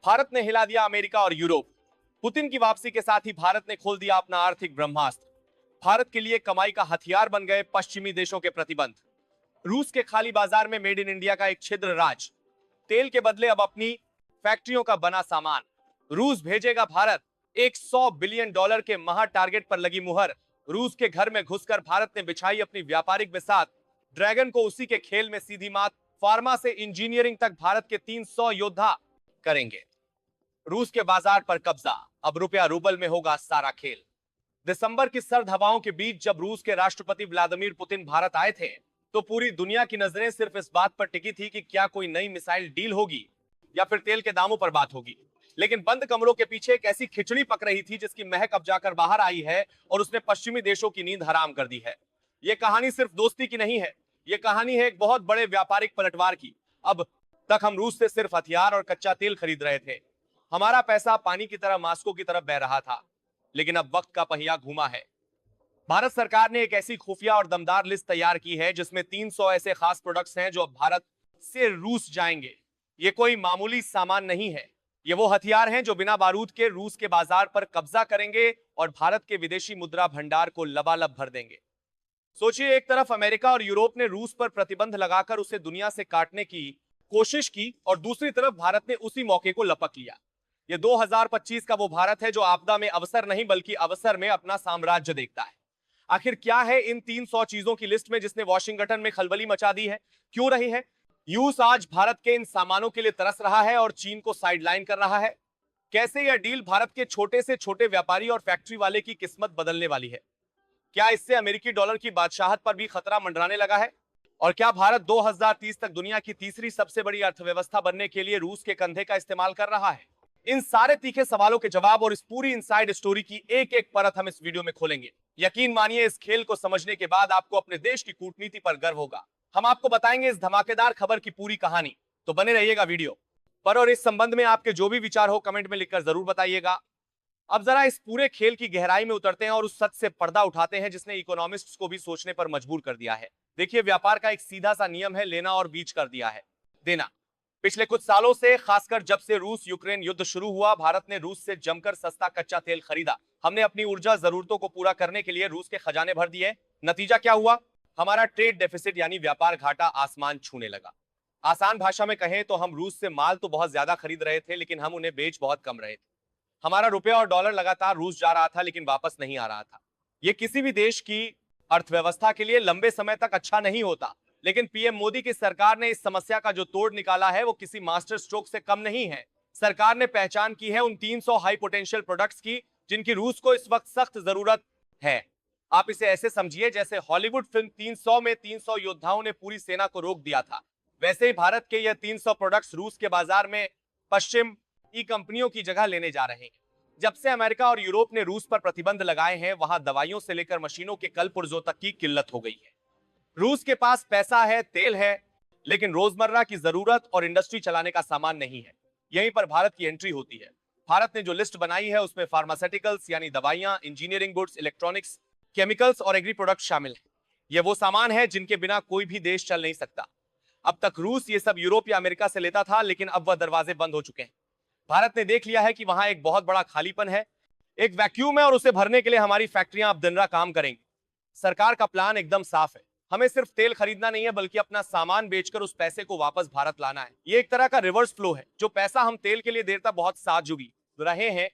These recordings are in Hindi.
भारत ने हिला दिया अमेरिका और यूरोप। पुतिन की वापसी के साथ ही भारत ने खोल दिया अपना आर्थिक ब्रह्मास्त्र। भारत के लिए कमाई का हथियार बन गए पश्चिमी देशों के प्रतिबंध। रूस के खाली बाजार में मेड इन इंडिया का एक छिद्र राज। तेल के बदले अब अपनी फैक्ट्रियों का बना सामान। रूस भेजेगा भारत $100 बिलियन के महा टारगेट पर लगी मुहर। रूस के घर में घुसकर भारत ने बिछाई अपनी व्यापारिक बिसात। ड्रैगन को उसी के खेल में सीधी मात। फार्मा से इंजीनियरिंग तक भारत के 300 योद्धा करेंगे रूस के बाजार पर कब्जा। अब रुपया रूबल में होगा सारा खेल। दिसंबर की सर्द हवाओं के बीच जब रूस के राष्ट्रपति व्लादिमीर पुतिन भारत आए थे तो पूरी दुनिया की नजरें सिर्फ इस बात पर टिकी थी कि क्या कोई नई मिसाइल डील होगी या फिर तेल के दामों पर बात होगी। लेकिन बंद कमरों के पीछे एक ऐसी खिचड़ी पक रही थी जिसकी महक अब जाकर बाहर आई है और उसने पश्चिमी देशों की नींद हराम कर दी है। यह कहानी सिर्फ दोस्ती की नहीं है, यह कहानी है एक बहुत बड़े व्यापारिक पलटवार की। अब तक हम रूस से सिर्फ हथियार और कच्चा तेल खरीद रहे थे। हमारा पैसा पानी की तरह मास्को की तरफ बह रहा था, लेकिन अब वक्त का पहिया घूमा है। भारत सरकार ने एक ऐसी खुफिया और दमदार लिस्ट तैयार की है जिसमें 300 ऐसे खास प्रोडक्ट्स हैं जो अब भारत से रूस जाएंगे। ये कोई मामूली सामान नहीं है, ये वो हथियार हैं जो बिना बारूद के रूस के बाजार पर कब्जा करेंगे और भारत के विदेशी मुद्रा भंडार को लबालब भर देंगे। सोचिए, एक तरफ अमेरिका और यूरोप ने रूस पर प्रतिबंध लगाकर उसे दुनिया से काटने की कोशिश की और दूसरी तरफ भारत ने उसी मौके को लपक लिया। ये 2025 का वो भारत है जो आपदा में अवसर नहीं बल्कि अवसर में अपना साम्राज्य देखता है। आखिर क्या है इन 300 चीजों की लिस्ट में जिसने वॉशिंगटन में खलबली मचा दी है, क्यों रही है? यूएस आज भारत के इन सामानों के लिए तरस रहा है और चीन को साइडलाइन कर रहा है। कैसे यह डील भारत के छोटे से छोटे व्यापारी और फैक्ट्री वाले की किस्मत बदलने वाली है? क्या इससे अमेरिकी डॉलर की बादशाहत पर भी खतरा मंडराने लगा है? और क्या भारत 2030 तक दुनिया की तीसरी सबसे बड़ी अर्थव्यवस्था बनने के लिए रूस के कंधे का इस्तेमाल कर रहा है? इन सारे तीखे सवालों के जवाब और इस पूरी इनसाइड स्टोरी की एक एक परत हम इस वीडियो में खोलेंगे। यकीन मानिए, इस खेल को समझने के बाद आपको अपने देश की कूटनीति पर गर्व होगा। हम आपको बताएंगे इस धमाकेदार खबर की पूरी कहानी, तो बने रहिएगा वीडियो पर। और इस संबंध में आपके जो भी विचार हो कमेंट में लिखकर जरूर बताइएगा। अब जरा इस पूरे खेल की गहराई में उतरते हैं और उस सच से पर्दा उठाते हैं जिसने इकोनॉमिस्ट्स को भी सोचने पर मजबूर कर दिया है। देखिए, व्यापार का एक सीधा सा नियम है, लेना और बीच कर दिया है देना। पिछले कुछ सालों से, खासकर जब से रूस यूक्रेन युद्ध शुरू हुआ, भारत ने रूस से जमकर सस्ता कच्चा तेल खरीदा। हमने अपनी ऊर्जा जरूरतों को पूरा करने के लिए रूस के खजाने भर दिए। नतीजा क्या हुआ? हमारा ट्रेड डेफिसिट यानी व्यापार घाटा आसमान छूने लगा। आसान भाषा में कहें तो हम रूस से माल तो बहुत ज्यादा खरीद रहे थे, लेकिन हम उन्हें बेच बहुत कम रहे थे। हमारा रुपया और डॉलर लगातार रूस जा रहा था, लेकिन वापस नहीं आ रहा था। यह किसी भी देश की अर्थव्यवस्था के लिए लंबे समय तक अच्छा नहीं होता, लेकिन पीएम मोदी की सरकार ने इस समस्या का जो तोड़ निकाला है वो किसी मास्टर स्ट्रोक से कम नहीं है। सरकार ने पहचान की है उन 300 हाई पोटेंशियल प्रोडक्ट्स की जिनकी रूस को इस वक्त सख्त जरूरत है। आप इसे ऐसे समझिए जैसे हॉलीवुड फिल्म 300 में 300 योद्धाओं ने पूरी सेना को रोक दिया था। वैसे ही भारत के ये 300 प्रोडक्ट्स रूस के बाजार में पश्चिम की कंपनियों की जगह लेने जा रहे हैं। जब से अमेरिका और यूरोप ने रूस पर प्रतिबंध लगाए हैं, वहां दवाइयों से लेकर मशीनों के कल पुर्जों तक की किल्लत हो गई है। रूस के पास पैसा है, तेल है, लेकिन रोजमर्रा की जरूरत और इंडस्ट्री चलाने का सामान नहीं है। यहीं पर भारत की एंट्री होती है। भारत ने जो लिस्ट बनाई है उसमें फार्मास्यूटिकल्स यानी दवाइयां, इंजीनियरिंग गुड्स, इलेक्ट्रॉनिक्स, केमिकल्स और एग्री प्रोडक्ट्स शामिल हैं। यह वो सामान है जिनके बिना कोई भी देश चल नहीं सकता। अब तक रूस ये सब यूरोप या अमेरिका से लेता था, लेकिन अब वह दरवाजे बंद हो चुके हैं। भारत ने देख लिया है कि वहां एक बहुत बड़ा खालीपन है, एक वैक्यूम है, और उसे भरने के लिए हमारी फैक्ट्रियां अब दिन रात काम करेंगी। सरकार का प्लान एकदम साफ है। हमें सिर्फ तेल खरीदना नहीं है, बल्कि अपना सामान बेचकर उस पैसे को वापस भारत लाना है। ये एक तरह का रिवर्स फ्लो है। जो पैसा हम तेल के लिए देता बहुत साथ जुगी रहे हैं,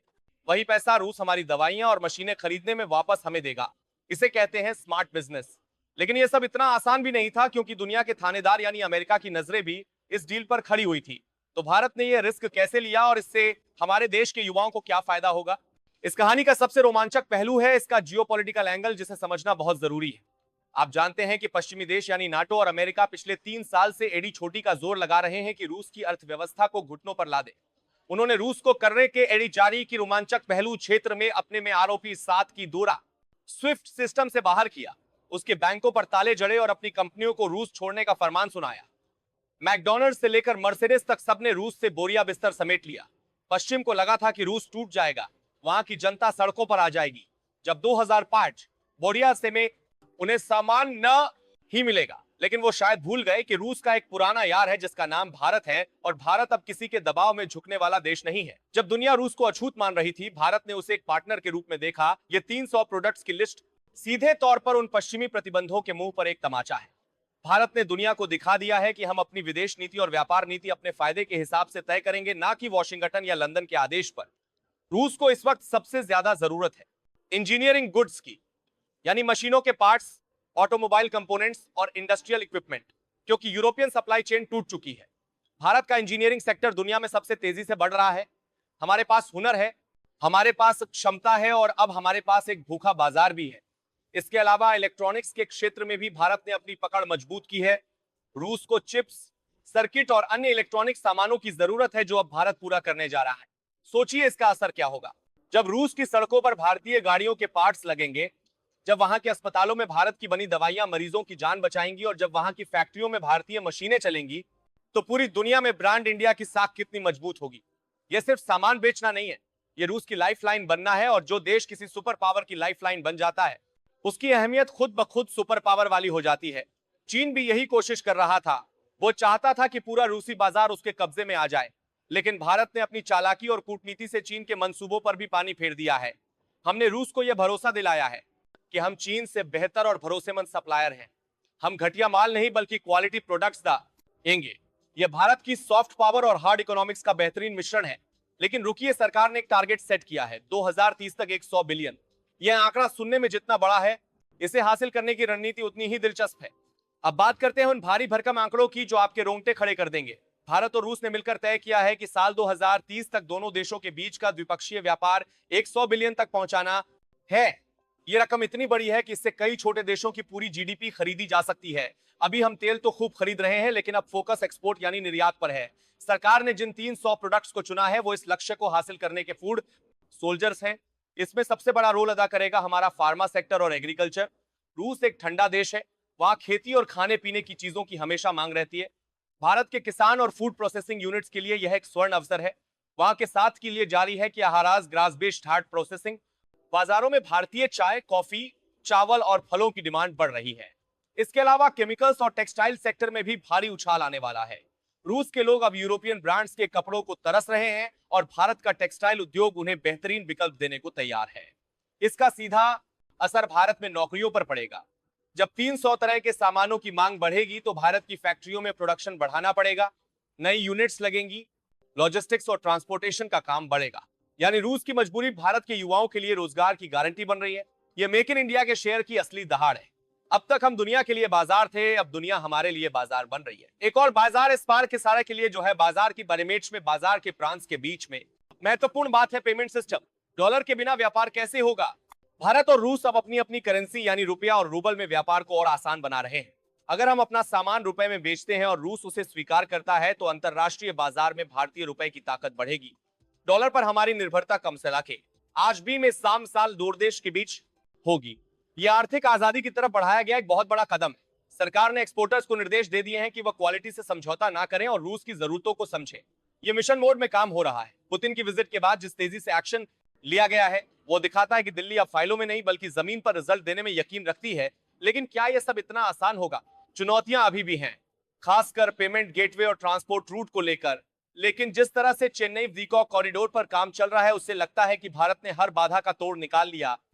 वही पैसा रूस हमारी दवाइयां और मशीनें खरीदने में वापस हमें देगा। इसे कहते हैं स्मार्ट बिजनेस। लेकिन यह सब इतना आसान भी नहीं था, क्योंकि दुनिया के थानेदार यानी अमेरिका की नजरें भी इस डील पर खड़ी हुई थी। तो भारत ने यह रिस्क कैसे लिया और इससे हमारे देश के युवाओं को क्या फायदा होगा? इस कहानी का सबसे रोमांचक पहलू है इसका जियोपॉलिटिकल एंगल, जिसे समझना बहुत जरूरी है। आप जानते हैं कि पश्चिमी देश यानी नाटो और अमेरिका पिछले 3 साल से एड़ी छोटी का जोर लगा रहे हैं कि रूस की अर्थव्यवस्था को घुटनों पर ला दे। उन्होंने रूस को कर्रे के एड़ी जारी की रोमांचक पहलू क्षेत्र में अपने में आरोपी 7 की दौरा स्विफ्ट सिस्टम से बाहर किया, उसके बैंकों पर ताले जड़े और अपनी कंपनियों को रूस छोड़ने का फरमान सुनाया। मैकडॉनल्ड्स से लेकर मर्सिडीज तक सबने रूस से बोरिया बिस्तर समेट लिया। पश्चिम को लगा था कि रूस टूट जाएगा, वहां की जनता सड़कों पर आ जाएगी। जब 2005 बोरिया से में उन्हें सामान न ही मिलेगा, लेकिन वो शायद भूल गए कि रूस का एक पुराना यार है जिसका नाम भारत है, और भारत अब किसी के दबाव में झुकने वाला देश नहीं है। जब दुनिया रूस को अछूत मान रही थी, भारत ने उसे एक पार्टनर के रूप में देखा। ये 300 प्रोडक्ट्स की लिस्ट सीधे तौर पर उन पश्चिमी प्रतिबंधों के मुंह पर एक तमाचा है। भारत ने दुनिया को दिखा दिया है कि हम अपनी विदेश नीति और व्यापार नीति अपने फायदे के हिसाब से तय करेंगे, ना कि वॉशिंगटन या लंदन के आदेश पर। रूस को इस वक्त सबसे ज्यादा जरूरत है इंजीनियरिंग गुड्स की, यानी मशीनों के पार्ट्स, ऑटोमोबाइल कंपोनेंट्स और इंडस्ट्रियल इक्विपमेंट, क्योंकि यूरोपियन सप्लाई चेन टूट चुकी है। भारत का इंजीनियरिंग सेक्टर दुनिया में सबसे तेजी से बढ़ रहा है। हमारे पास हुनर है, हमारे पास क्षमता है, और अब हमारे पास एक भूखा बाजार भी है। इसके अलावा इलेक्ट्रॉनिक्स के क्षेत्र में भी भारत ने अपनी पकड़ मजबूत की है। रूस को चिप्स, सर्किट और अन्य इलेक्ट्रॉनिक सामानों की जरूरत है, जो अब भारत पूरा करने जा रहा है। सोचिए इसका असर क्या होगा जब रूस की सड़कों पर भारतीय गाड़ियों के पार्ट्स लगेंगे, जब वहां के अस्पतालों में भारत की बनी दवाइयां मरीजों की जान बचाएंगी, और जब वहां की फैक्ट्रियों में भारतीय मशीनें चलेंगी, तो पूरी दुनिया में ब्रांड इंडिया की साख कितनी मजबूत होगी। यह सिर्फ सामान बेचना नहीं है, यह रूस की लाइफलाइन बनना है। और जो देश किसी सुपर पावर की लाइफलाइन बन जाता है, उसकी अहमियत खुद ब खुद सुपर पावर वाली हो जाती है। चीन भी यही कोशिश कर रहा था। वो चाहता था कि पूरा रूसी बाजार उसके कब्जे में आ जाए, लेकिन भारत ने अपनी चालाकी और कूटनीति से चीन के मंसूबों पर भी पानी फेर दिया है। हमने रूस को यह भरोसा दिलाया है कि हम चीन से बेहतर और भरोसेमंद सप्लायर हैं। हम घटिया माल नहीं बल्कि क्वालिटी प्रोडक्ट्स देंगे। यह भारत की सॉफ्ट पावर और हार्ड इकोनॉमिक्स का बेहतरीन मिश्रण है। लेकिन रुकिए, सरकार ने एक टारगेट सेट किया है 2030 तक 100 बिलियन। यह आंकड़ा सुनने में जितना बड़ा है, इसे हासिल करने की रणनीति उतनी ही दिलचस्प है। अब बात करते हैं उन भारी भरकम आंकड़ों की जो आपके रोंगटे खड़े कर देंगे। भारत और रूस ने मिलकर तय किया है कि साल 2030 तक दोनों देशों के बीच का द्विपक्षीय व्यापार 100 बिलियन तक पहुंचाना है। यह रकम इतनी बड़ी है कि इससे कई छोटे देशों की पूरी जीडीपी खरीदी जा सकती है। अभी हम तेल तो खूब खरीद रहे हैं, लेकिन अब फोकस एक्सपोर्ट यानी निर्यात पर है। सरकार ने जिन 300 प्रोडक्ट्स को चुना है, वो इस लक्ष्य को हासिल करने के फूड सोल्जर्स हैं। इसमें सबसे बड़ा रोल अदा करेगा हमारा फार्मा सेक्टर और एग्रीकल्चर। रूस एक ठंडा देश है, वहां खेती और खाने पीने की चीजों की हमेशा मांग रहती है। भारत के किसान और फूड प्रोसेसिंग यूनिट्स के लिए यह एक स्वर्ण अवसर है। वहां के साथ के लिए जारी है कि आहाराज ग्रास बेस्ड हार्ड प्रोसेसिंग। बाजारों में भारतीय चाय, कॉफी, चावल और फलों की डिमांड बढ़ रही है। इसके अलावा केमिकल्स और टेक्सटाइल सेक्टर में भी भारी उछाल आने वाला है। रूस के लोग अब यूरोपियन ब्रांड्स के कपड़ों को तरस रहे हैं, और भारत का टेक्सटाइल उद्योग उन्हें बेहतरीन विकल्प देने को तैयार है। इसका सीधा असर भारत में नौकरियों पर पड़ेगा। जब 300 तरह के सामानों की मांग बढ़ेगी, तो भारत की फैक्ट्रियों में प्रोडक्शन बढ़ाना पड़ेगा, नई यूनिट्स लगेंगी, लॉजिस्टिक्स और ट्रांसपोर्टेशन का काम बढ़ेगा। यानी रूस की मजबूरी भारत के युवाओं के लिए रोजगार की गारंटी बन रही है। यह मेक इन इंडिया के शेयर की असली दहाड़ है। अब तक हम दुनिया के लिए बाजार थे, अब दुनिया हमारे लिए बाजार बन रही है। एक और बाजार इस पार के सारे के लिए जो है बाजार की बरेमेट्स में, बाजार के प्रांत के बीच में। महत्वपूर्ण बात है पेमेंट सिस्टम। डॉलर के बिना व्यापार कैसे होगा? भारत और रूस अब अपनी अपनी करेंसी यानी रुपया और रूबल में व्यापार को और आसान बना रहे हैं। अगर हम अपना सामान रुपए में बेचते हैं और रूस उसे स्वीकार करता है, तो अंतरराष्ट्रीय बाजार में भारतीय रुपए की ताकत बढ़ेगी। डॉलर पर हमारी निर्भरता कम से लाके आज भी में साम साल दो देश के बीच होगी। यह आर्थिक आजादी की तरफ बढ़ाया गया एक बहुत बड़ा कदम है। सरकार ने एक्सपोर्टर्स को निर्देश दे दिए हैं कि वह क्वालिटी से समझौता ना करें और रूस की जरूरतों को समझें। यह मिशन मोड में काम हो रहा है। पुतिन की विजिट के बाद जिस तेजी से एक्शन लिया गया है, वो दिखाता है कि दिल्ली अब फाइलों में नहीं बल्कि जमीन पर रिजल्ट देने में यकीन रखती है। लेकिन क्या यह सब इतना आसान होगा? चुनौतियां अभी भी हैं, खासकर पेमेंट गेटवे और ट्रांसपोर्ट रूट को लेकर। लेकिन जिस तरह से चेन्नई व्हीकॉक कॉरिडोर पर काम चल रहा है, उससे लगता है कि भारत ने हर बाधा का तोड़ निकाल लिया।